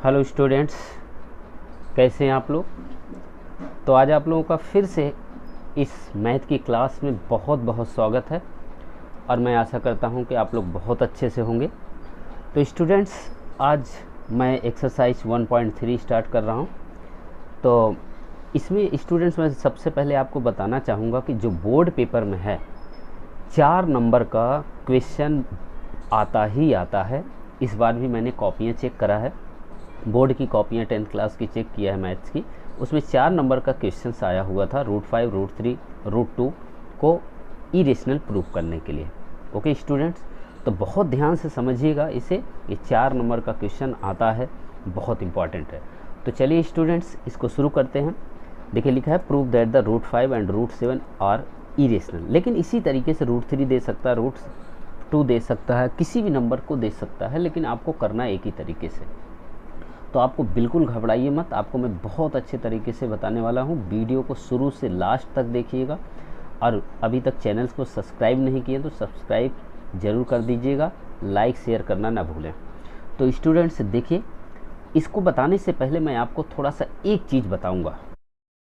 Hello students, कैसे हैं आप लोग। तो आज आप लोगों का फिर से इस मैथ की क्लास में बहुत बहुत स्वागत है और मैं आशा करता हूं कि आप लोग बहुत अच्छे से होंगे। तो स्टूडेंट्स, आज मैं एक्सरसाइज 1.3 स्टार्ट कर रहा हूं। तो इसमें स्टूडेंट्स, मैं सबसे पहले आपको बताना चाहूँगा कि जो बोर्ड पेपर में है 4 नंबर का क्वेश्चन आता ही आता है। इस बार भी मैंने कॉपियाँ चेक करा है, बोर्ड की कॉपियाँ 10th क्लास की चेक किया है मैथ्स की। उसमें 4 नंबर का क्वेश्चन आया हुआ था √5, √3, √2 को इरेशनल प्रूफ करने के लिए। ओके स्टूडेंट्स, तो बहुत ध्यान से समझिएगा इसे। ये 4 नंबर का क्वेश्चन आता है, बहुत इंपॉर्टेंट है। तो चलिए स्टूडेंट्स, इसको शुरू करते हैं। देखिए लिखा है prove that the √5 and √7 are irrational. लेकिन इसी तरीके से √3 दे सकता है, √2 दे सकता है, किसी भी नंबर को दे सकता है, लेकिन आपको करना एक ही तरीके से। तो आपको बिल्कुल घबराइए मत, आपको मैं बहुत अच्छे तरीके से बताने वाला हूँ। वीडियो को शुरू से लास्ट तक देखिएगा और अभी तक चैनल्स को सब्सक्राइब नहीं किए तो सब्सक्राइब ज़रूर कर दीजिएगा, लाइक शेयर करना ना भूलें। तो स्टूडेंट्स देखिए, इसको बताने से पहले मैं आपको थोड़ा सा एक चीज़ बताऊँगा।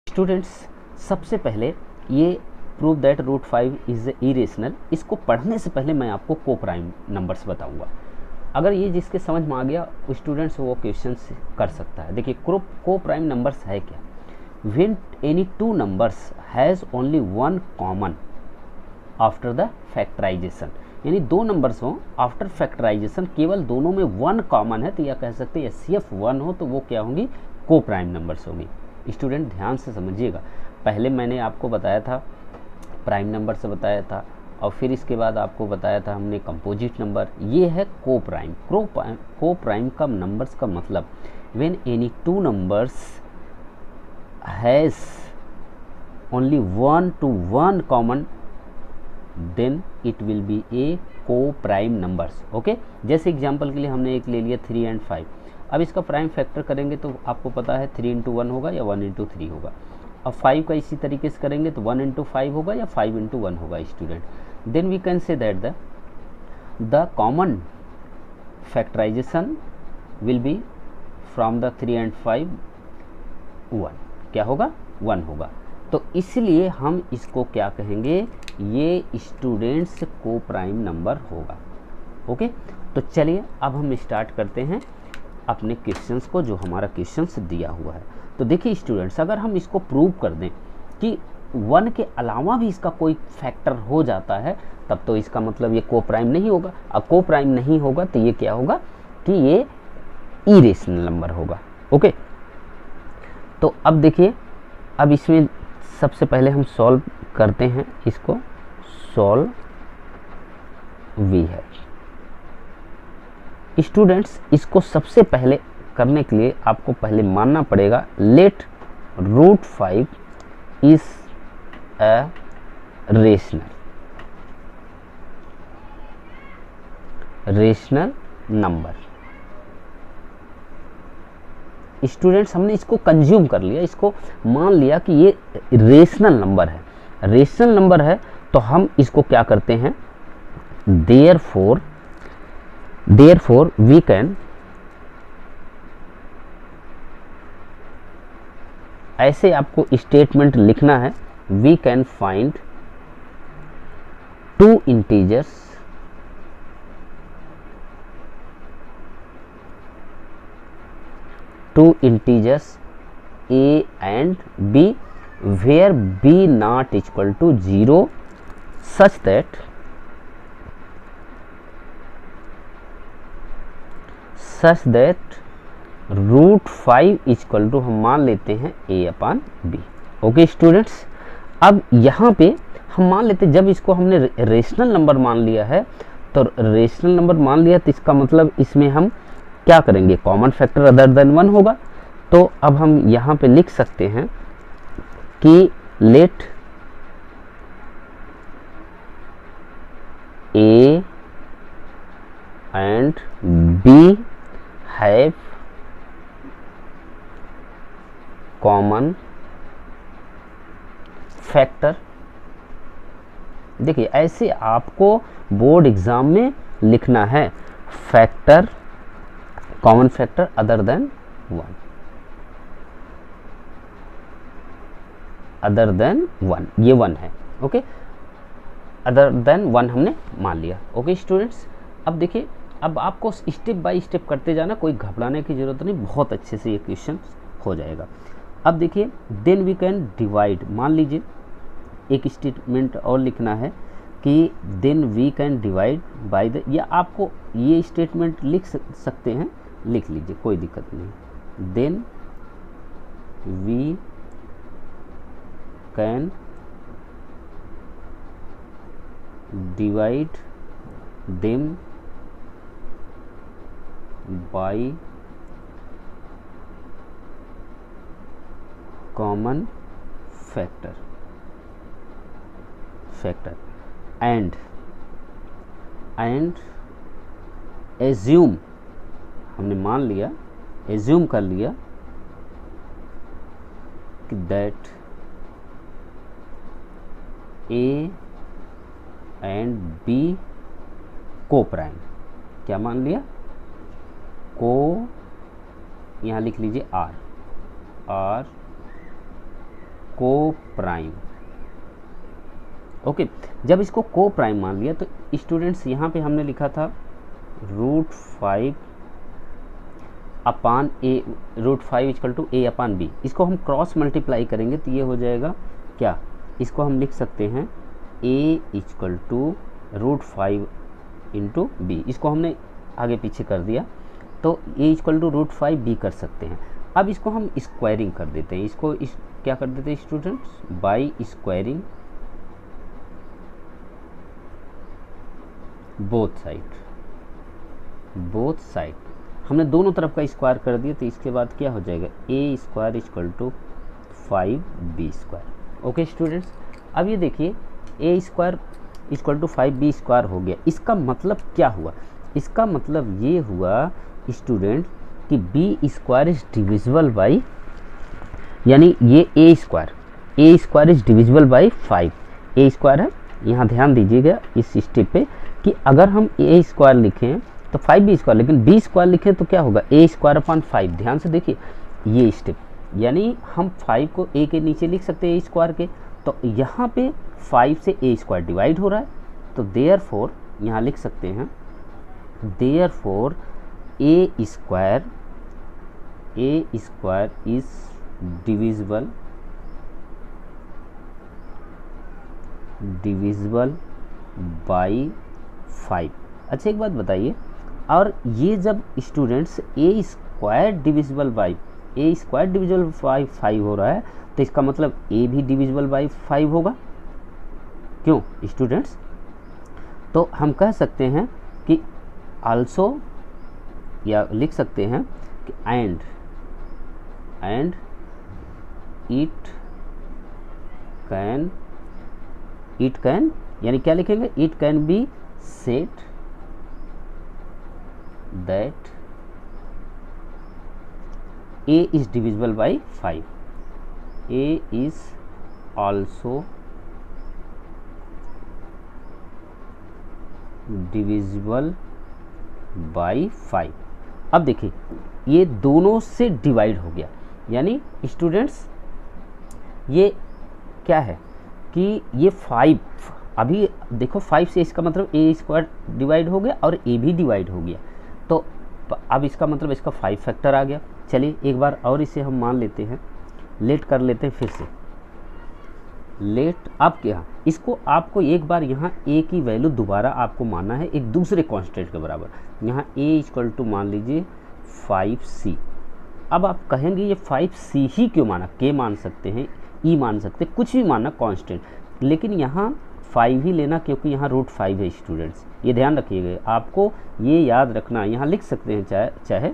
स्टूडेंट्स, सबसे पहले ये प्रूव दैट √5 इज़ इरेशनल, इसको पढ़ने से पहले मैं आपको कोप्राइम नंबर्स बताऊँगा। अगर ये जिसके समझ में आ गया स्टूडेंट्स, वो क्वेश्चन कर सकता है। देखिए कोप्राइम नंबर्स है क्या। When any 2 numbers has only 1 common after the factorization, यानी 2 नंबर्स हों आफ्टर फैक्टराइजेशन केवल दोनों में 1 कॉमन है, तो यह कह सकते हैं HCF 1 हो तो वो क्या होंगी, कोप्राइम नंबर्स होंगी। स्टूडेंट ध्यान से समझिएगा, पहले मैंने आपको बताया था प्राइम नंबर से बताया था और फिर इसके बाद आपको बताया था हमने कंपोजिट नंबर। ये है कोप्राइम। कोप्राइम का नंबर्स का मतलब when any 2 numbers has only 1 to 1 common then it will be a coprime numbers. Okay, जैसे एग्जांपल के लिए हमने एक ले लिया 3 and 5। अब इसका प्राइम फैक्टर करेंगे तो आपको पता है 3 into 1 होगा या 1 into 3 होगा। अब 5 का इसी तरीके से करेंगे तो 1 into 5 होगा या 5 into 1 होगा student. then we can say that the common factorization will be from the 3 and 5 1। क्या होगा, 1 होगा। तो इसलिए हम इसको क्या कहेंगे, ये स्टूडेंट्स कोप्राइम नंबर होगा। ओके, तो चलिए अब हम स्टार्ट करते हैं अपने क्वेश्चंस को, जो हमारा क्वेश्चंस दिया हुआ है। तो देखिए स्टूडेंट्स, अगर हम इसको प्रूव कर दें कि 1 के अलावा भी इसका कोई फैक्टर हो जाता है, तब तो इसका मतलब ये कोप्राइम नहीं होगा। अब कोप्राइम नहीं होगा तो ये क्या होगा कि ये इरेशनल नंबर होगा। ओके, तो अब देखिए, अब इसमें सबसे पहले हम सॉल्व करते हैं इसको। सॉल्व वी है स्टूडेंट्स, इसको सबसे पहले करने के लिए आपको पहले मानना पड़ेगा let √5 is a rational number. Students, हमने इसको कंज्यूम कर लिया, इसको मान लिया कि ये रेशनल नंबर है। रेशनल नंबर है तो हम इसको क्या करते हैं, देयरफॉर वी कैन, ऐसे आपको स्टेटमेंट लिखना है, we can find 2 integers a and b where b not equal to 0 such that √5 equal to हम मान लेते हैं a/b। ओके स्टूडेंट्स, अब यहाँ पे हम मान लेते हैं, जब इसको हमने रेशनल नंबर मान लिया है, तो रेशनल नंबर मान लिया तो इसका मतलब इसमें हम क्या करेंगे, कॉमन फैक्टर अदर देन 1 होगा। तो अब हम यहाँ पे लिख सकते हैं कि let a and b have common factor. देखिए ऐसे आपको बोर्ड एग्जाम में लिखना है, factor, common factor other than 1, other than 1, ये 1 है। ओके, अदर देन 1 हमने मान लिया। ओके स्टूडेंट्स, अब देखिए, अब आपको स्टेप बाय स्टेप करते जाना, कोई घबराने की ज़रूरत नहीं, बहुत अच्छे से ये क्वेश्चन हो जाएगा। अब देखिए, देन वी कैन डिवाइड, मान लीजिए एक स्टेटमेंट और लिखना है कि then we can divide by the, या आपको ये स्टेटमेंट लिख सकते हैं, लिख लीजिए, कोई दिक्कत नहीं। Then we can divide them by common factor and assume, हमने मान लिया, एज्यूम कर लिया कि दैट ए एंड बी को प्राइम, क्या मान लिया, को, यहाँ लिख लीजिए आर को प्राइम। ओके, जब इसको को प्राइम मान लिया तो स्टूडेंट्स यहाँ पे हमने लिखा था √5 upon a, √5 equal to a upon b. इसको हम क्रॉस मल्टीप्लाई करेंगे तो ये हो जाएगा क्या, इसको हम लिख सकते हैं ए इक्वल टू √5 इंटू बी, इसको हमने आगे पीछे कर दिया तो ए इक्वल टू √5 बी कर सकते हैं। अब इसको हम स्क्वायरिंग कर देते हैं, इसको क्या कर देते हैं students, by squaring both side, हमने दोनों तरफ का स्क्वायर कर दिया तो इसके बाद क्या हो जाएगा, a square equal to 5b square. Okay students, अब ये देखिए a square equal to 5b square हो गया। इसका मतलब क्या हुआ, इसका मतलब ये हुआ स्टूडेंट कि b square is divisible by, यानी ये a square is divisible by 5, a square है, यहाँ ध्यान दीजिएगा इस स्टेप पे कि अगर हम ए स्क्वायर लिखें तो 5b स्क्वायर, लेकिन बी स्क्वायर लिखें तो क्या होगा, ए स्क्वायर अपॉन 5। ध्यान से देखिए ये स्टेप, यानी हम 5 को ए के नीचे लिख सकते हैं ए स्क्वायर के, तो यहाँ पे 5 से ए स्क्वायर डिवाइड हो रहा है, तो देयरफॉर यहाँ लिख सकते हैं therefore A square is divisible by 5। अच्छा एक बात बताइए, और ये जब students A square divisible by 5 हो रहा है तो इसका मतलब ए भी डिविजिबल बाई 5 होगा, क्यों स्टूडेंट्स, तो हम कह सकते हैं कि आल्सो, या लिख सकते हैं कि एंड इट कैन, यानी क्या लिखेंगे, it can be set that A is divisible by 5, A is also divisible by 5। अब देखिए ये दोनों से डिवाइड हो गया, यानी स्टूडेंट्स ये क्या है कि ये 5, अभी देखो 5 से इसका मतलब ए स्क्वायर डिवाइड हो गया और ए भी डिवाइड हो गया, तो अब इसका मतलब इसका 5 फैक्टर आ गया। चलिए एक बार और इसे हम मान लेते हैं, लेट कर लेते हैं फिर से, लेट। अब क्या, इसको आपको एक बार यहाँ a की वैल्यू दोबारा आपको मानना है एक दूसरे कांस्टेंट के बराबर, यहाँ a इक्वल टू मान लीजिए 5c। अब आप कहेंगे ये 5c ही क्यों माना, k मान सकते हैं, e मान सकते हैं, कुछ भी मानना कांस्टेंट, लेकिन यहाँ 5 ही लेना क्योंकि यहाँ √5 है स्टूडेंट्स, ये ध्यान रखिएगा, आपको ये याद रखना। यहाँ लिख सकते हैं चाहे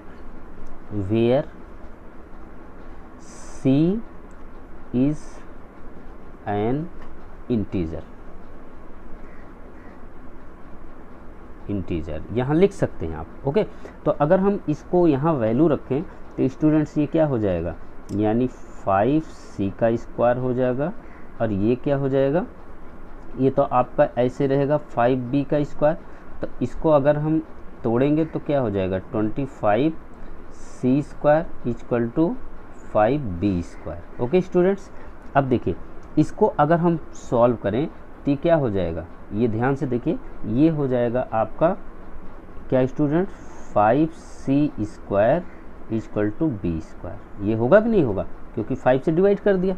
where c is an integer, यहाँ लिख सकते हैं आप। ओके, तो अगर हम इसको यहाँ वैल्यू रखें तो स्टूडेंट्स ये क्या हो जाएगा, यानी 5c का स्क्वायर हो जाएगा, और ये क्या हो जाएगा, ये तो आपका ऐसे रहेगा 5b का स्क्वायर, तो इसको अगर हम तोड़ेंगे तो क्या हो जाएगा 25 c square equal to 5b square. Okay students, अब देखिए इसको अगर हम सॉल्व करें तो ये क्या हो जाएगा, ये ध्यान से देखिए, ये हो जाएगा आपका क्या student, 5c square equal to b square. ये होगा कि नहीं होगा, क्योंकि 5 से डिवाइड कर दिया।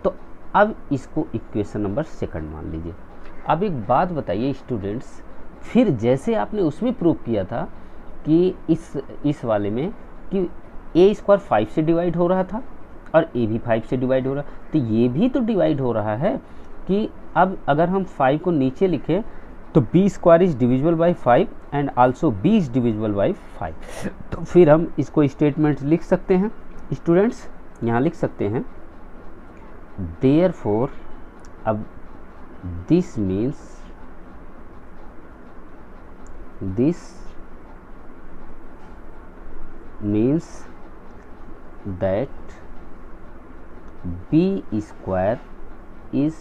तो अब इसको इक्वेशन नंबर सेकंड मान लीजिए। अब एक बात बताइए स्टूडेंट्स, फिर जैसे आपने उसमें प्रूव किया था कि इस वाले में कि a स्क्वायर 5 से डिवाइड हो रहा था और a भी 5 से डिवाइड हो रहा, तो ये भी तो डिवाइड हो रहा है कि अब अगर हम 5 को नीचे लिखें तो b square is divisible by 5 and also b is divisible by 5। तो फिर हम इसको स्टेटमेंट लिख सकते हैं स्टूडेंट्स, यहाँ लिख सकते हैं देयरफॉर, अब this means that b square is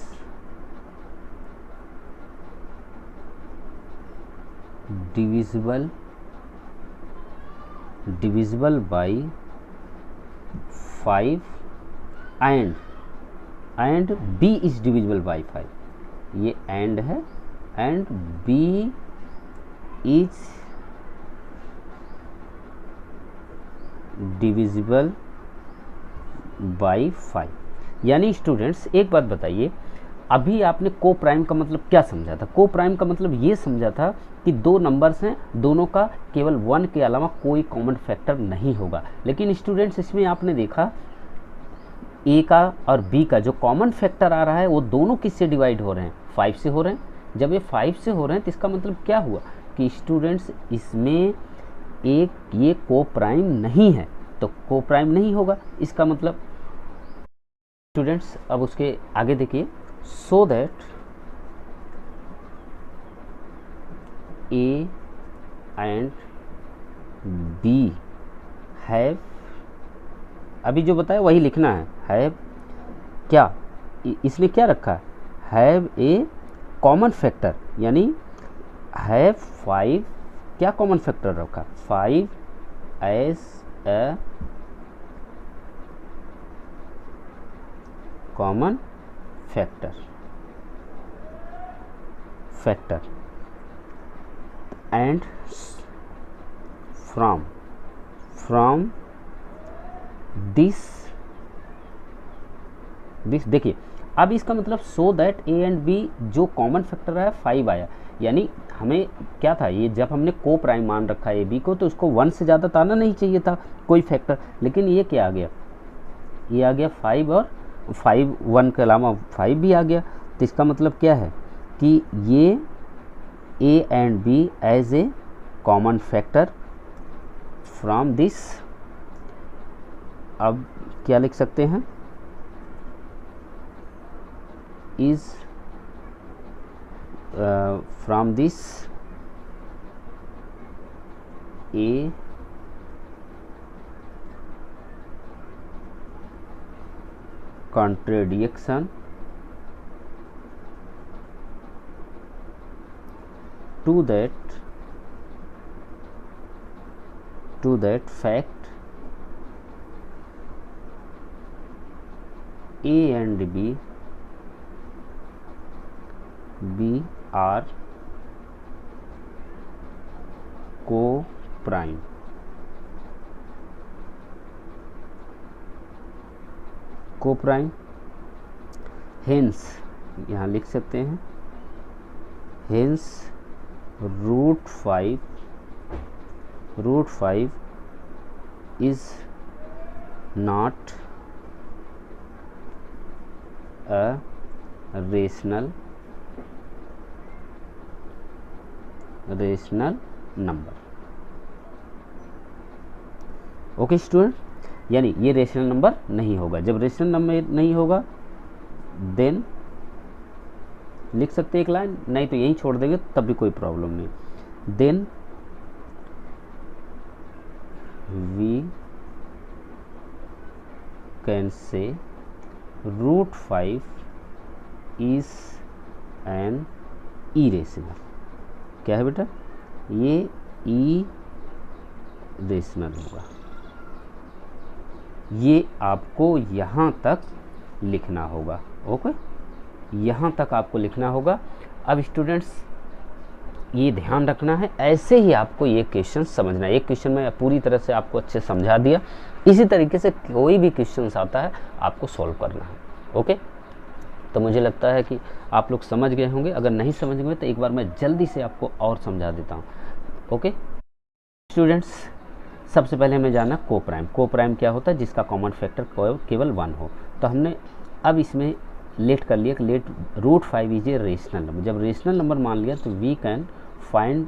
divisible by 5 and b is divisible by 5, ये and है, and b is divisible by 5। यानी स्टूडेंट्स एक बात बताइए, अभी आपने को प्राइम का मतलब क्या समझा था? को प्राइम का मतलब ये समझा था कि दो नंबर्स हैं, दोनों का केवल 1 के अलावा कोई कॉमन फैक्टर नहीं होगा। लेकिन स्टूडेंट्स इसमें आपने देखा ए का और बी का जो कॉमन फैक्टर आ रहा है वो दोनों किससे डिवाइड हो रहे हैं, 5 से हो रहे हैं। जब ये 5 से हो रहे हैं तो इसका मतलब क्या हुआ कि स्टूडेंट्स इसमें एक ये को प्राइम नहीं है, तो को प्राइम नहीं होगा, इसका मतलब स्टूडेंट्स अब उसके आगे देखिए, so that a and b have, अभी जो बताया वही लिखना है, हैव क्या, इसने क्या रखा है, हैव ए कॉमन फैक्टर, यानी हैव 5 क्या कॉमन फैक्टर रखा, 5 as a common factor and from this देखिए, अब इसका मतलब so that a and b जो कॉमन फैक्टर है 5 आया, यानी हमें क्या था, ये जब हमने को प्राइम मान रखा है ए बी को तो उसको 1 से ज़्यादा तो आना नहीं चाहिए था कोई फैक्टर, लेकिन ये क्या आ गया, ये आ गया 5 और 5 1 के अलावा 5 भी आ गया। तो इसका मतलब क्या है कि ये a and b as a common factor from this, अब क्या लिख सकते हैं, is from this a contradiction to that fact A and B are co-prime। Coprime, hence यहाँ लिख सकते हैं, hence root 5 is not a rational number. Okay student, यानी ये रेशनल नंबर नहीं होगा। जब रेशनल नंबर नहीं होगा देन लिख सकते एक लाइन, नहीं तो यहीं छोड़ देंगे तब भी कोई प्रॉब्लम नहीं। Then we can say root 5 is an irrational. क्या है बेटा, ये इरेशनल होगा। ये आपको यहाँ तक लिखना होगा। ओके, यहाँ तक आपको लिखना होगा। अब स्टूडेंट्स ये ध्यान रखना है, ऐसे ही आपको ये क्वेश्चन समझना है। एक क्वेश्चन में पूरी तरह से आपको अच्छे समझा दिया, इसी तरीके से कोई भी क्वेश्चन आता है आपको सॉल्व करना है। ओके, तो मुझे लगता है कि आप लोग समझ गए होंगे। अगर नहीं समझ गए तो एक बार मैं जल्दी से आपको और समझा देता हूँ। ओके स्टूडेंट्स, सबसे पहले हमें जाना को प्राइम। को प्राइम क्या होता है? जिसका कॉमन फैक्टर केवल 1 हो। तो हमने अब इसमें लेट कर लिया कि let root 5 is a rational number. जब रेशनल नंबर मान लिया तो we can find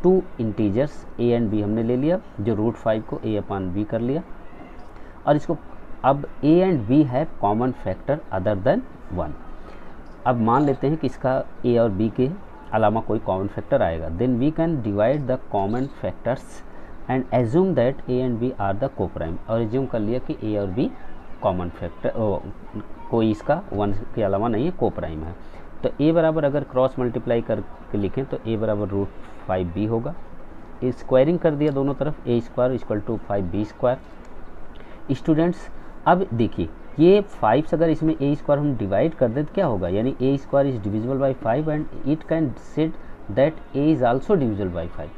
2 integers a and b हमने ले लिया, जो रूट 5 को ए अपॉन बी कर लिया। और इसको अब ए एंड बी है कॉमन फैक्टर अदर देन 1। अब मान लेते हैं कि इसका ए और बी के अलावा कोई कॉमन फैक्टर आएगा। Then we can divide the common factors and assume that a and b are the coprime. और एज्यूम कर लिया कि ए और बी कॉमन फैक्टर कोई इसका 1 के अलावा नहीं है, को प्राइम है। तो ए बराबर अगर क्रॉस मल्टीप्लाई करके लिखें तो ए बराबर रूट 5 बी होगा। स्क्वायरिंग कर दिया दोनों तरफ, a square equal to 5 b square. Students अब देखिए ये 5 अगर इसमें ए स्क्वायर हम डिवाइड कर दें तो क्या होगा? यानी a square is divisible by 5 and it can said that a is also divisible by 5।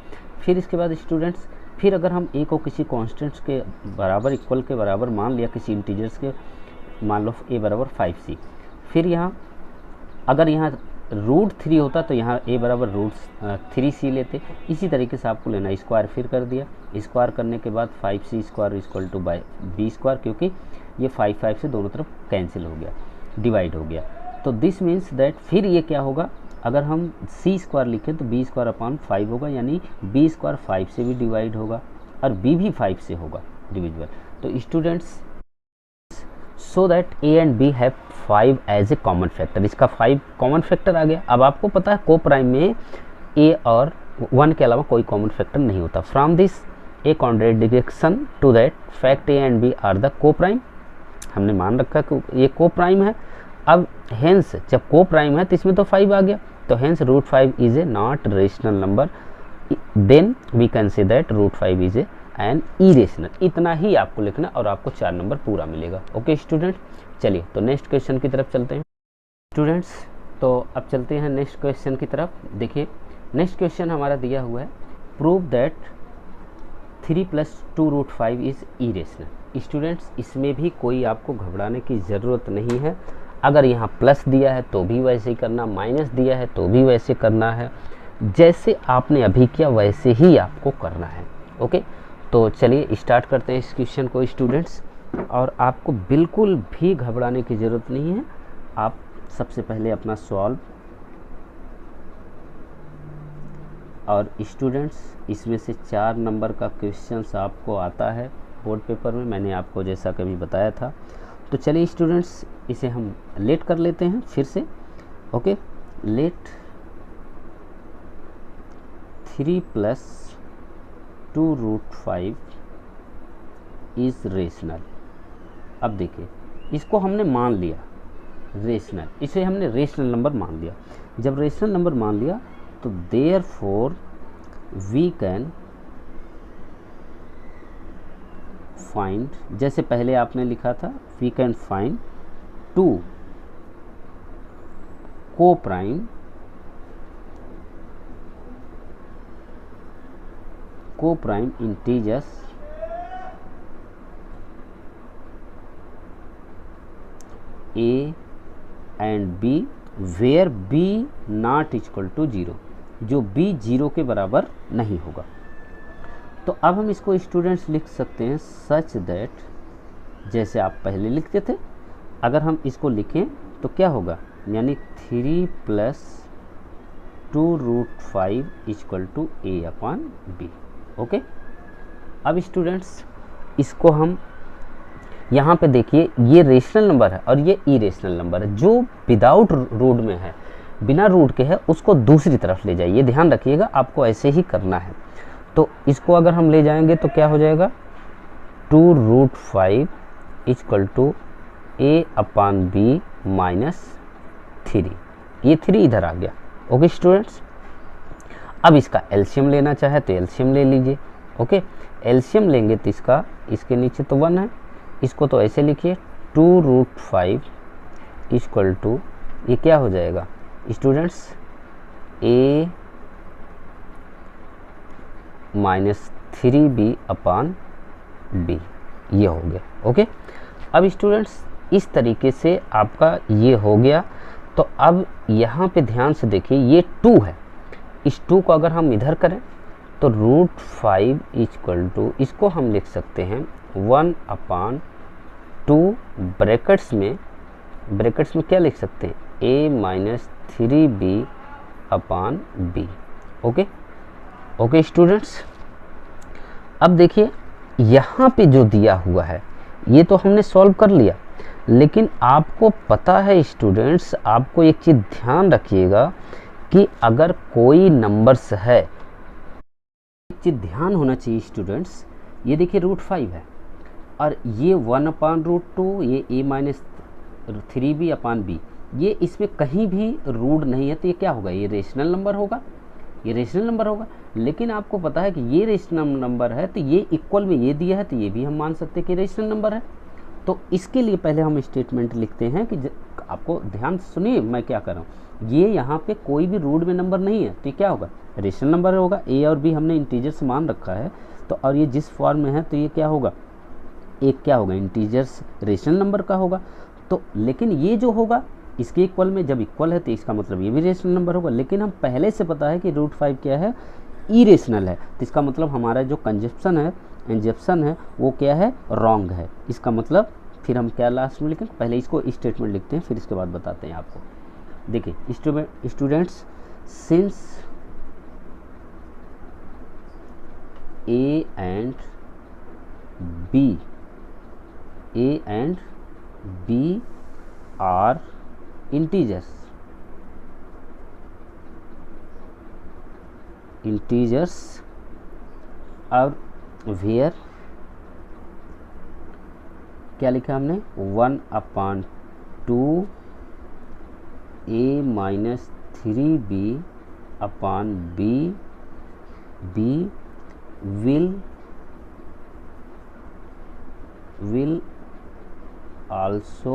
फिर इसके बाद स्टूडेंट्स फिर अगर हम ए को किसी कॉन्स्टेंट्स के बराबर इक्वल के बराबर मान लिया, किसी इंटीजर्स के, मान लो ए बराबर 5c, फिर यहाँ अगर यहाँ रूट 3 होता तो यहाँ ए बराबर रूट 3c लेते। इसी तरीके से आपको लेना, स्क्वायर फिर कर दिया, स्क्वायर करने के बाद 5c square equal to by b square, क्योंकि ये 5 से दोनों तरफ कैंसिल हो गया, डिवाइड हो गया। तो दिस मीन्स दैट फिर ये क्या होगा? अगर हम सी स्क्वायर लिखें तो बी स्क्वायर अपॉन 5 होगा, यानी बी स्क्वायर 5 से भी डिवाइड होगा और बी भी 5 से होगा डिविजिबल। तो students so that a and b have 5 as a common factor. इसका 5 कॉमन फैक्टर आ गया। अब आपको पता है को प्राइम में ए और 1 के अलावा कोई कॉमन फैक्टर नहीं होता। From this a contradiction to that fact a and b are the coprime. हमने मान रखा कि ये को प्राइम है। अब हेंस जब को प्राइम है तो इसमें तो 5 आ गया, तो hence root 5 is a not rational number. Then we can say that root 5 is a an irrational. इतना ही आपको लिखना और आपको 4 नंबर पूरा मिलेगा। ओके स्टूडेंट, चलिए तो नेक्स्ट क्वेश्चन की तरफ चलते हैं। स्टूडेंट्स तो अब चलते हैं नेक्स्ट क्वेश्चन की तरफ। देखिए नेक्स्ट क्वेश्चन हमारा दिया हुआ है, prove that 3 + 2 root 5 is irrational. Students इसमें भी कोई आपको घबराने की ज़रूरत नहीं है। अगर यहाँ प्लस दिया है तो भी वैसे ही करना, माइनस दिया है तो भी वैसे करना है, जैसे आपने अभी किया वैसे ही आपको करना है। ओके, तो चलिए स्टार्ट करते हैं इस क्वेश्चन को स्टूडेंट्स। और आपको बिल्कुल भी घबराने की ज़रूरत नहीं है। आप सबसे पहले अपना सॉल्व, और स्टूडेंट्स इसमें से 4 नंबर का क्वेश्चन आपको आता है बोर्ड पेपर में, मैंने आपको जैसा कभी बताया था। तो चलिए स्टूडेंट्स इसे हम लेट कर लेते हैं फिर से। Okay, let 3 + 2 root 5 is rational. अब देखिए इसको हमने मान लिया रेशनल, इसे हमने रेशनल नंबर मान लिया। जब रेशनल नंबर मान लिया तो देयरफॉर वी कैन फाइंड, जैसे पहले आपने लिखा था, we can find 2 coprime integers a and b where b not equal to 0, जो बी 0 के बराबर नहीं होगा। तो अब हम इसको स्टूडेंट्स लिख सकते हैं सच दैट, जैसे आप पहले लिखते थे, अगर हम इसको लिखें तो क्या होगा? यानी 3 + 2 root 5 equal to a upon b. Okay, अब स्टूडेंट्स इसको हम यहाँ पे देखिए, ये रेशनल नंबर है और ये इरेशनल नंबर है। जो विदाउट रूट में है, बिना रूट के है, उसको दूसरी तरफ ले जाइए। ध्यान रखिएगा, आपको ऐसे ही करना है। तो इसको अगर हम ले जाएंगे तो क्या हो जाएगा? 2 root 5 equal to a upon b minus 3। ये 3 इधर आ गया। ओके स्टूडेंट्स, अब इसका एलसीएम लेना चाहे तो एलसीएम ले लीजिए। ओके, एलसीएम लेंगे तो इसका, इसके नीचे तो 1 है, इसको तो ऐसे लिखिए 2√5 इक्वल टू, ये क्या हो जाएगा students, a minus 3b upon b, ये हो गया। ओके, अब स्टूडेंट्स इस तरीके से आपका ये हो गया। तो अब यहाँ पे ध्यान से देखिए, ये 2 है, इस 2 को अगर हम इधर करें तो √5 इक्वल टू, इसको हम लिख सकते हैं 1/2 ब्रैकेट्स में क्या लिख सकते हैं, a minus 3b upon b। Okay okay students, अब देखिए यहाँ पे जो दिया हुआ है ये तो हमने सॉल्व कर लिया, लेकिन आपको पता है स्टूडेंट्स, आपको एक चीज़ ध्यान रखिएगा कि अगर कोई नंबर्स है, एक चीज़ ध्यान होना चाहिए स्टूडेंट्स, ये देखिए √5 है और ये 1/√2, ये a minus 3b upon b, ये इसमें कहीं भी रूट नहीं है, तो ये क्या होगा, ये रेशनल नंबर होगा, ये रेशनल नंबर होगा। लेकिन आपको पता है कि ये रेशनल नंबर है, तो ये इक्वल में ये दिया है, तो ये भी हम मान सकते हैं कि रेशनल नंबर है। तो इसके लिए पहले हम स्टेटमेंट लिखते हैं कि आपको ध्यान से सुनिए मैं क्या कर रहा हूँ, ये यहाँ पे कोई भी रूट में नंबर नहीं है, तो ये क्या होगा, रेशनल नंबर होगा। a और b हमने इंटीजर्स मान रखा है, तो और ये जिस फॉर्म में है तो ये क्या होगा, एक क्या होगा, इंटीजर्स रेशनल नंबर का होगा। तो लेकिन ये जो होगा इसके इक्वल में, जब इक्वल है तो इसका मतलब ये भी रेशनल नंबर होगा। लेकिन हम पहले से पता है कि √5 क्या है, इरेशनल है, तो इसका मतलब हमारा जो इंजेप्शन है वो क्या है, रॉन्ग है। इसका मतलब फिर हम क्या लास्ट में लिखें, पहले इसको स्टेटमेंट लिखते हैं, फिर इसके बाद बताते हैं आपको। देखिए students, since a and b are integers और where क्या लिखा हमने, 1/2 a minus 3b upon b will also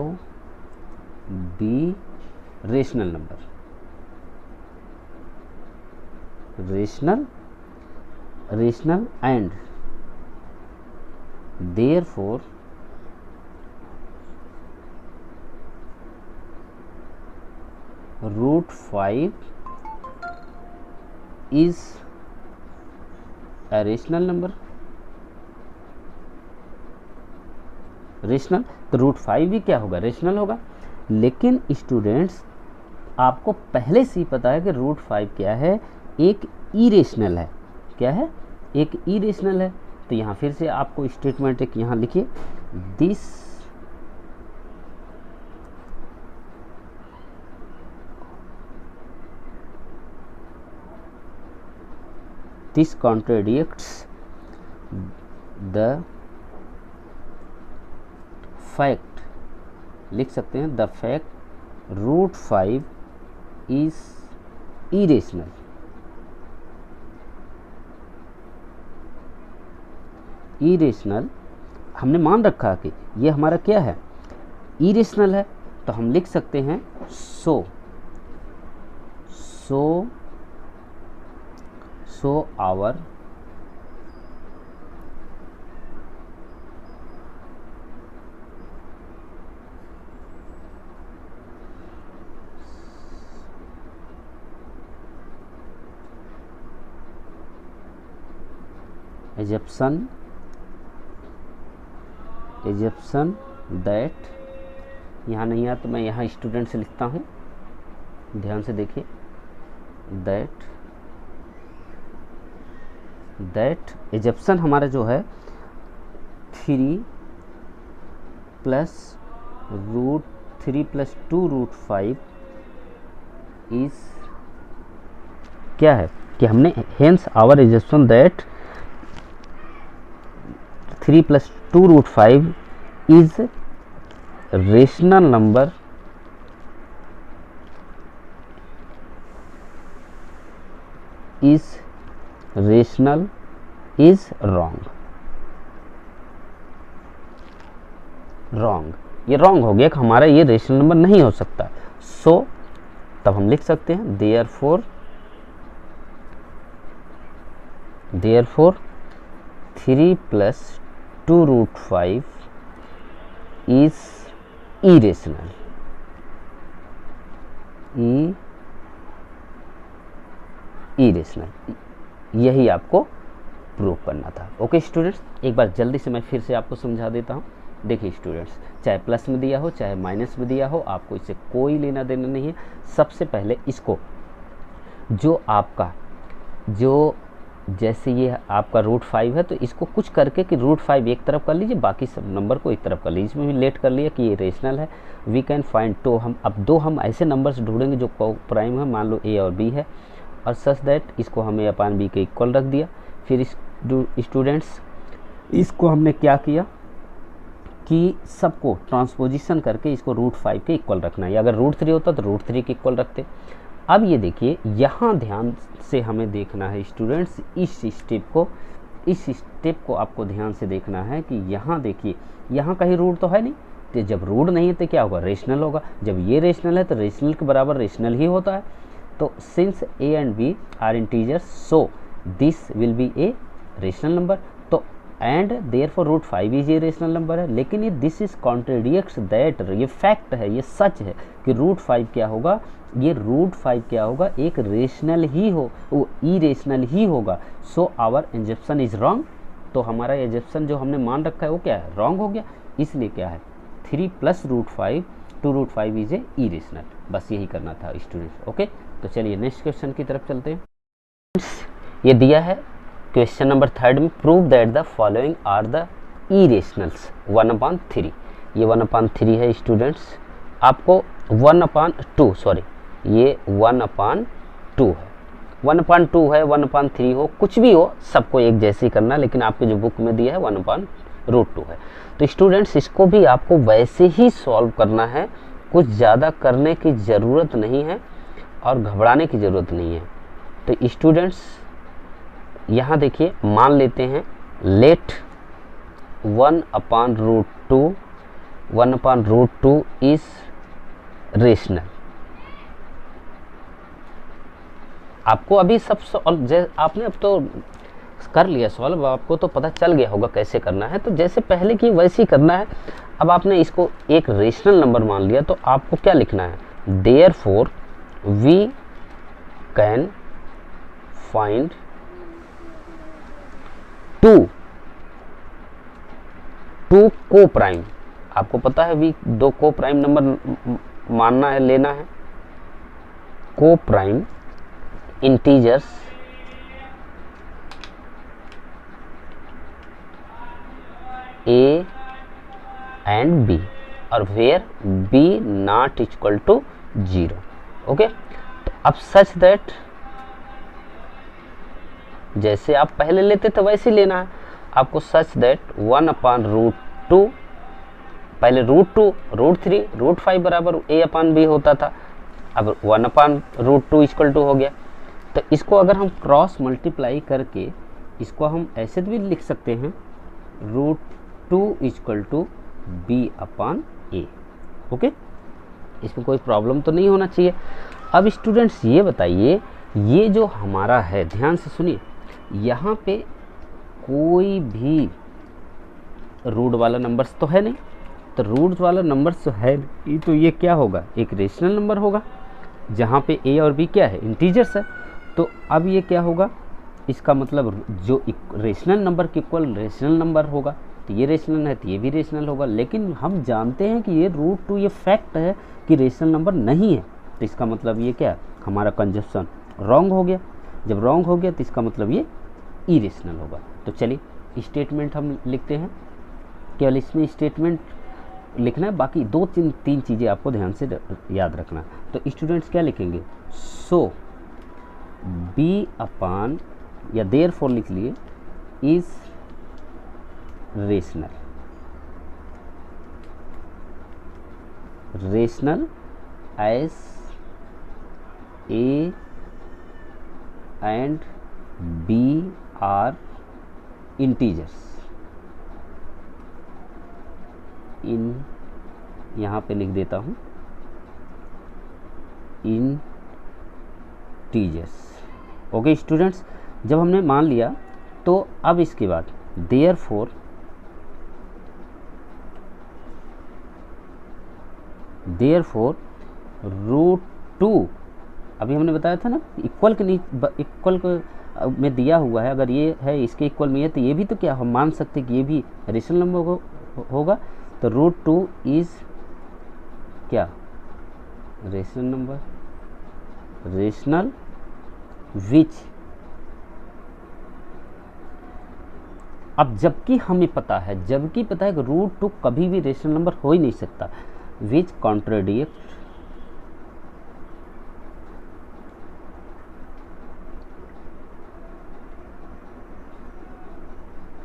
be rational number, rational and therefore √5 is a rational number। Rational, तो √5 भी क्या होगा, रेशनल होगा। लेकिन स्टूडेंट्स आपको पहले से ही पता है कि √5 क्या है, एक इरेशनल है। क्या है, एक इरेशनल है। तो यहाँ फिर से आपको स्टेटमेंट एक यहाँ लिखिए, दिस कॉन्ट्रडिक्ट्स द फैक्ट, लिख सकते हैं the fact √5 is irrational. Irrational हमने मान रखा कि ये हमारा क्या है, इरेशनल है, तो हम लिख सकते हैं सो आवर assumption दैट, यहाँ नहीं है तो मैं यहाँ स्टूडेंट से लिखता हूँ, ध्यान से देखिए, दैट एजप्शन हमारा जो है 3 + √3 + 2√5 इज क्या है कि हमने hence our assumption that 3 + 2√5 is rational number is wrong. Wrong, ये रॉन्ग हो गया कि हमारा ये रेशनल नंबर नहीं हो सकता। सो तब हम लिख सकते हैं देयरफॉर 3 + 2√5 इज इरेशनल। इरेशनल, यही आपको प्रूव करना था। ओके स्टूडेंट्स, एक बार जल्दी से मैं फिर से आपको समझा देता हूँ। देखिए स्टूडेंट्स, चाहे प्लस में दिया हो चाहे माइनस में दिया हो, आपको इससे कोई लेना देना नहीं है। सबसे पहले इसको जो आपका जैसे ये आपका √5 है, तो इसको कुछ करके कि √5 एक तरफ कर लीजिए, बाकी सब नंबर को एक तरफ कर लीजिए। इसमें भी लेट कर लिया कि ये रेशनल है। वी कैन फाइंड, तो हम ऐसे नंबर्स ढूंढेंगे जो प्राइम है, मान लो ए और बी है, और सच दैट इसको हमें अपान बी के इक्वल रख दिया। फिर स्टूडेंट्स इसको हमने क्या किया कि सबको ट्रांसपोजिशन करके इसको √5 के इक्वल रखना है। अगर √3 होता तो √3 के इक्वल रखते। अब ये देखिए, यहाँ ध्यान से हमें देखना है स्टूडेंट्स, इस स्टेप को आपको ध्यान से देखना है कि यहाँ देखिए, यहाँ कहीं रूट तो है नहीं, तो जब रूट नहीं है तो क्या होगा, रेशनल होगा। जब ये रेशनल है तो रेशनल के बराबर रेशनल ही होता है। तो since a and b are integers, so this will be a rational number. तो and therefore √5 is a rational number है। लेकिन ये दिस इज कॉन्ट्रडिक्ट्स दैट, ये फैक्ट है, ये सच है कि √5 क्या होगा, ये √5 क्या होगा, एक रेशनल ही हो, वो इरेशनल ही होगा। So our assumption is wrong. तो हमारा एजम्पशन जो हमने मान रखा है वो क्या है, रॉन्ग हो गया। इसलिए क्या है, 3 + √5 2√5 इज ए इरेशनल। बस यही करना था स्टूडेंट्स। ओके, तो चलिए नेक्स्ट क्वेश्चन की तरफ चलते हैं। ये दिया है क्वेश्चन नंबर 3 में, prove that the following are the irrationals 1/3। ये 1/3 है स्टूडेंट्स। आपको 1/2 सॉरी, ये 1/2 है, 1/2 है, 1/3 हो, कुछ भी हो, सबको एक जैसे ही करना। लेकिन आपके जो बुक में दिया है 1/√2 है। तो स्टूडेंट्स इसको भी आपको वैसे ही सॉल्व करना है, कुछ ज़्यादा करने की ज़रूरत नहीं है और घबराने की ज़रूरत नहीं है। तो स्टूडेंट्स यहाँ देखिए, मान लेते हैं लेट 1/√2 इज रेशनल। आपको अभी सब आपने अब तो कर लिया सॉल्व, आपको तो पता चल गया होगा कैसे करना है। तो जैसे पहले की वैसे ही करना है। अब आपने इसको एक रेशनल नंबर मान लिया, तो आपको क्या लिखना है, देयरफॉर वी कैन फाइंड 2 को प्राइम। आपको पता है वी 2 को प्राइम नंबर मानना है, लेना है। Coprime integers a and b, और where b not equal to 0। Okay, तो अब सच दैट जैसे आप पहले लेते थे वैसे ही लेना है आपको। सच दैट 1/√2, पहले √2 √3 √5 बराबर a/b होता था, अब 1/√2 = हो गया। तो इसको अगर हम क्रॉस मल्टीप्लाई करके इसको हम ऐसे भी लिख सकते हैं, √2 = b/a। ओके, इसमें कोई प्रॉब्लम तो नहीं होना चाहिए। अब स्टूडेंट्स ये बताइए, ये जो हमारा है, ध्यान से सुनिए, यहाँ पे कोई भी रूट वाला नंबर्स तो है नहीं। तो रूट वाला नंबर्स तो है नहीं, तो ये क्या होगा, एक रेशनल नंबर होगा, जहाँ पे a और b क्या है, इंटीजर्स है। तो अब ये क्या होगा, इसका मतलब जो रेशनल नंबर के इक्वल रेशनल नंबर होगा, तो ये रेशनल है तो ये भी रेशनल होगा। लेकिन हम जानते हैं कि ये √2 ये फैक्ट है कि रेशनल नंबर नहीं है। तो इसका मतलब ये क्या, हमारा कंजप्शन रॉन्ग हो गया। जब रॉन्ग हो गया तो इसका मतलब ये इरेशनल होगा। तो चलिए स्टेटमेंट हम लिखते हैं, केवल इसमें स्टेटमेंट लिखना है, बाकी 2-3 चीज़ें आपको ध्यान से याद रखना। तो स्टूडेंट्स क्या लिखेंगे, सो b/, या देयरफॉर लिख लिए, is rational as a and b are integers। इन यहाँ पे लिख देता हूँ इन टीजर्स। ओके स्टूडेंट्स, जब हमने मान लिया तो अब इसके बाद देयरफॉर रूट टू, अभी हमने बताया था ना इक्वल के इक्वल में दिया हुआ है, अगर ये है इसके इक्वल में है तो ये भी तो क्या हम मान सकते कि ये भी रेशनल नंबर होगा। तो रूट टू इज क्या रेशनल नंबर, रेशनल विच। अब जबकि हमें पता है कि रूट टू कभी भी रेशनल नंबर हो ही नहीं सकता, विच contradict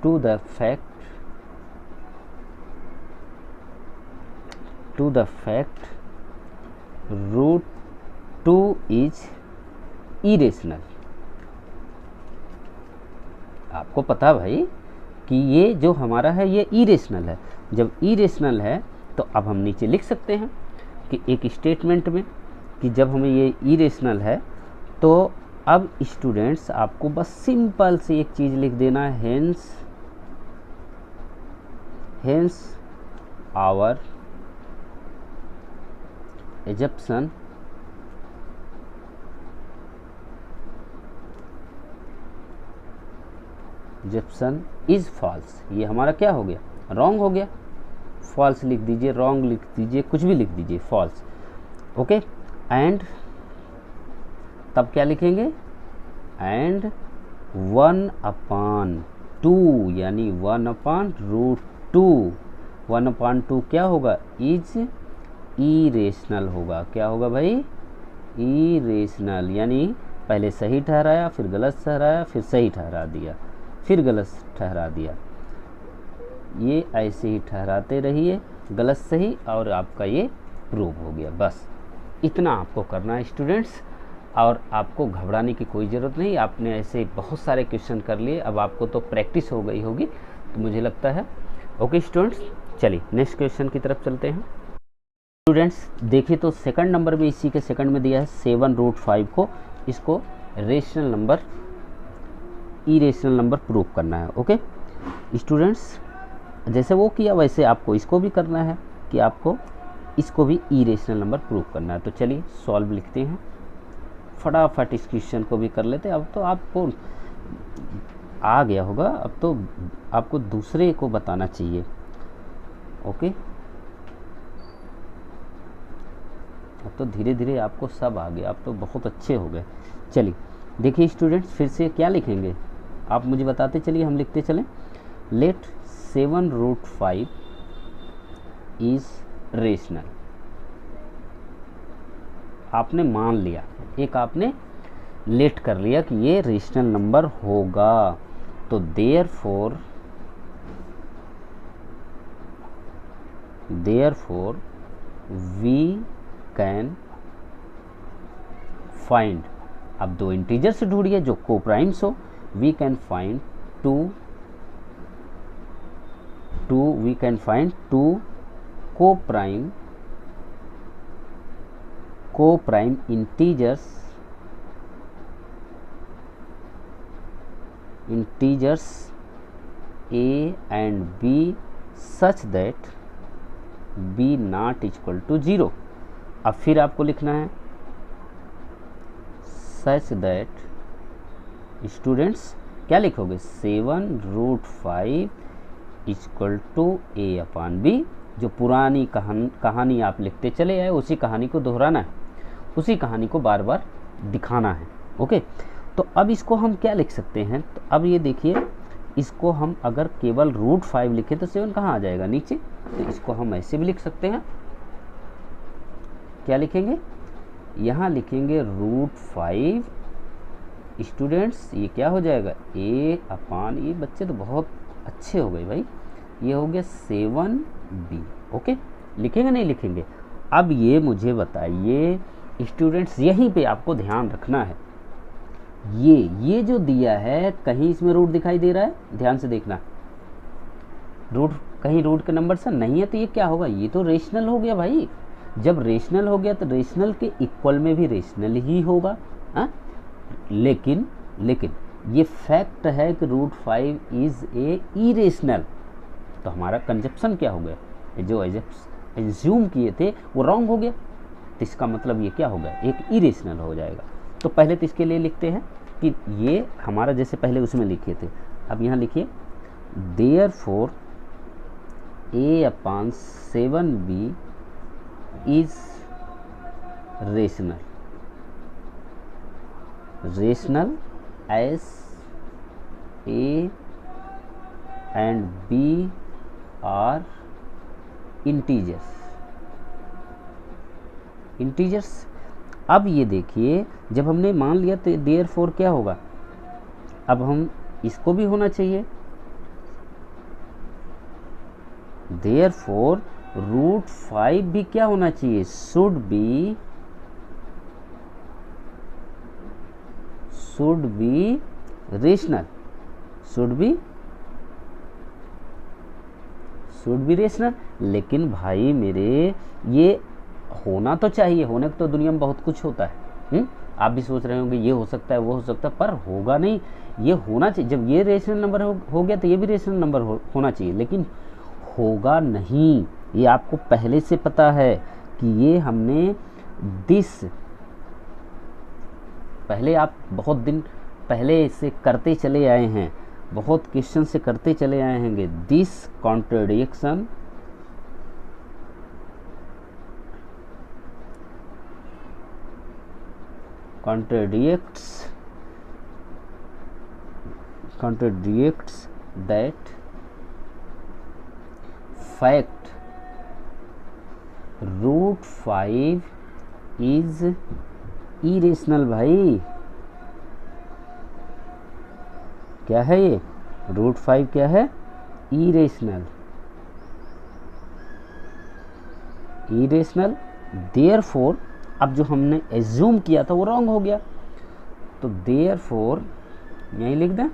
to the fact root 2 is irrational। आपको पता भाई कि ये जो हमारा है ये इरेशनल है। जब इरेशनल है तो अब हम नीचे लिख सकते हैं कि एक स्टेटमेंट में कि जब हमें ये इरेशनल है तो अब स्टूडेंट्स आपको बस सिंपल से एक चीज़ लिख देना है, hence our assumption is false। ये हमारा क्या हो गया, रॉन्ग हो गया। फॉल्स लिख दीजिए, रॉन्ग लिख दीजिए, कुछ भी लिख दीजिए, फॉल्स। ओके, एंड तब क्या लिखेंगे, एंड 1/2 यानी 1/√2, 1/2 क्या होगा, इज इरेशनल होगा। क्या होगा भाई, इरेशनल, यानी पहले सही ठहराया, फिर गलत ठहराया, फिर सही ठहरा दिया, फिर गलत ठहरा दिया। ये ऐसे ही ठहराते रहिए, गलत सही, और आपका ये प्रूव हो गया। बस इतना आपको करना है स्टूडेंट्स, और आपको घबराने की कोई ज़रूरत नहीं। आपने ऐसे बहुत सारे क्वेश्चन कर लिए, अब आपको तो प्रैक्टिस हो गई होगी, तो मुझे लगता है। ओके स्टूडेंट्स, चलिए नेक्स्ट क्वेश्चन की तरफ चलते हैं। स्टूडेंट्स देखिए तो सेकंड नंबर में, इसी के सेकंड में दिया है 7√5 को, इसको rational number irrational number prove करना है। ओके स्टूडेंट्स, जैसे वो किया वैसे आपको इसको भी करना है कि आपको इसको भी इरेशनल नंबर प्रूव करना है। तो चलिए सॉल्व लिखते हैं, फटाफट इस क्वेश्चन को भी कर लेते हैं। अब तो आपको आ गया होगा, अब तो आपको दूसरे को बताना चाहिए। ओके, अब तो धीरे धीरे आपको सब आ गया, अब तो बहुत अच्छे हो गए। चलिए देखिए स्टूडेंट्स, फिर से क्या लिखेंगे आप मुझे बताते चलिए, हम लिखते चलें। Let 7√5 is rational. आपने मान लिया, एक आपने लेट कर लिया कि ये रेशनल नंबर होगा, तो देयरफॉर वी कैन फाइंड। अब दो इंटीजर से ढूंढिए जो को प्राइम्स हो। वी कैन फाइंड टू को prime integers a and b such that b not equal to 0। अब फिर आपको लिखना है such that, स्टूडेंट्स क्या लिखोगे, 7√5 इक्वल टू a/b। जो पुरानी कहानी आप लिखते चले आए, उसी कहानी को दोहराना है, उसी कहानी को बार बार दिखाना है। ओके, तो अब इसको हम क्या लिख सकते हैं, तो अब ये देखिए, इसको हम अगर केवल √5 लिखें तो 7 कहाँ आ जाएगा, नीचे। तो इसको हम ऐसे भी लिख सकते हैं, क्या लिखेंगे, यहाँ लिखेंगे √5। स्टूडेंट्स ये क्या हो जाएगा, a/, ये बच्चे तो बहुत अच्छे हो गए भाई, ये हो गया 7b। ओके, लिखेंगे नहीं लिखेंगे। अब ये मुझे बताइए स्टूडेंट्स, यहीं पे आपको ध्यान रखना है, ये जो दिया है, कहीं इसमें रूट दिखाई दे रहा है, ध्यान से देखना, रूट कहीं रूट के नंबर से नहीं है तो ये क्या होगा, ये तो रेशनल हो गया भाई। जब रेशनल हो गया तो रेशनल के इक्वल में भी रेशनल ही होगा। हाँ, लेकिन ये फैक्ट है कि रूट 5 इज़ ए इरेशनल, तो हमारा कंजप्शन क्या हो गया, जो एज्यूम किए थे वो रॉन्ग हो गया, तो इसका मतलब ये क्या हो गया, एक इरेशनल हो जाएगा। तो पहले तो इसके लिए लिखते हैं कि ये हमारा जैसे पहले उसमें लिखे थे, अब यहाँ लिखिए therefore a/7b is rational as a and b are integers. अब ये देखिए जब हमने मान लिया तो देयरफॉर क्या होगा, अब हम इसको भी होना चाहिए, देयरफॉर रूट 5 भी क्या होना चाहिए, should be rational, should be rational. लेकिन भाई मेरे ये होना तो चाहिए, होने को तो दुनिया में बहुत कुछ होता है। आप भी सोच रहे होंगे ये हो सकता है वो हो सकता है, पर होगा नहीं, ये होना चाहिए। जब ये रेशनल नंबर हो गया तो ये भी रेशनल नंबर होना चाहिए, लेकिन होगा नहीं, ये आपको पहले से पता है कि ये हमने पहले आप बहुत दिन पहले इसे करते चले आए हैं, बहुत क्वेश्चन से करते चले आए होंगे। This contradiction contradicts that fact root 5 is irrational. भाई क्या है ये, रूट 5 क्या है, इरेशनल। देयरफॉर अब जो हमने एज्यूम किया था वो रॉन्ग हो गया, तो देयरफॉर यहीं लिख दें,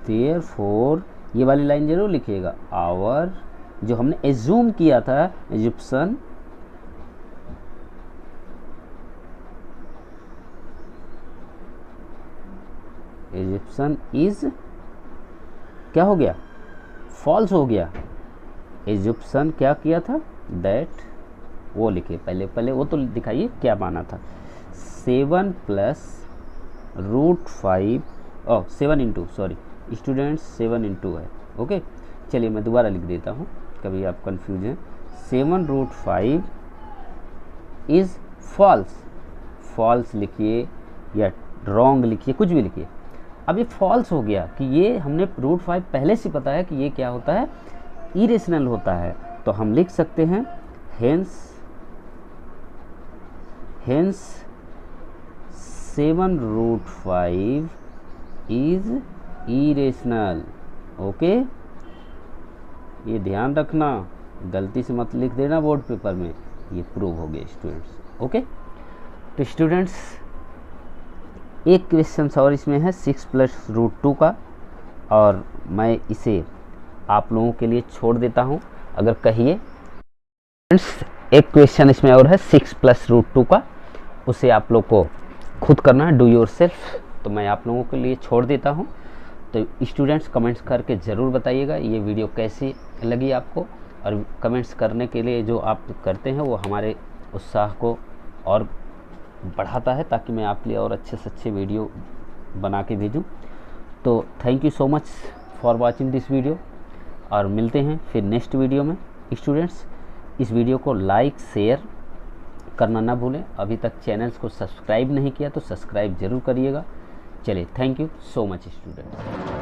देयरफॉर ये वाली लाइन जरूर लिखिएगा, आवर जो हमने एज्यूम किया था, एजुप्शन इज क्या हो गया, फॉल्स हो गया। एजुप्शन क्या किया था, दैट वो लिखे, पहले वो तो दिखाइए क्या माना था, 7 plus root 5 7 into, sorry students 7 into है, ओके। चलिए मैं दोबारा लिख देता हूँ, कभी आप कंफ्यूज हैं। 7 रूट 5 इज़ फॉल्स लिखिए या रॉन्ग लिखिए, कुछ भी लिखिए। अब ये फॉल्स हो गया कि ये हमने रूट 5 पहले से पता है कि ये क्या होता है, इरेशनल होता है, तो हम लिख सकते हैं hence 7 root 5 is irrational. Okay, ये ध्यान रखना, गलती से मत लिख देना बोर्ड पेपर में, ये प्रूव हो गया स्टूडेंट्स। ओके, तो स्टूडेंट्स एक क्वेश्चन और इसमें है 6 प्लस रूट 2 का, और मैं इसे आप लोगों के लिए छोड़ देता हूं। अगर कहिए फ्रेंड्स, एक क्वेश्चन इसमें और है 6 प्लस रूट 2 का, उसे आप लोग को खुद करना है, डू योर सेल्फ, तो मैं आप लोगों के लिए छोड़ देता हूं। तो स्टूडेंट्स कमेंट्स करके ज़रूर बताइएगा ये वीडियो कैसी लगी आपको, और कमेंट्स करने के लिए जो आप करते हैं वो हमारे उत्साह को और बढ़ाता है, ताकि मैं आपके लिए और अच्छे से अच्छे वीडियो बना के भेजूं। तो thank you so much for watching this video, और मिलते हैं फिर नेक्स्ट वीडियो में। स्टूडेंट्स इस वीडियो को लाइक शेयर करना ना भूलें, अभी तक चैनल्स को सब्सक्राइब नहीं किया तो सब्सक्राइब ज़रूर करिएगा। चलिए, thank you so much students.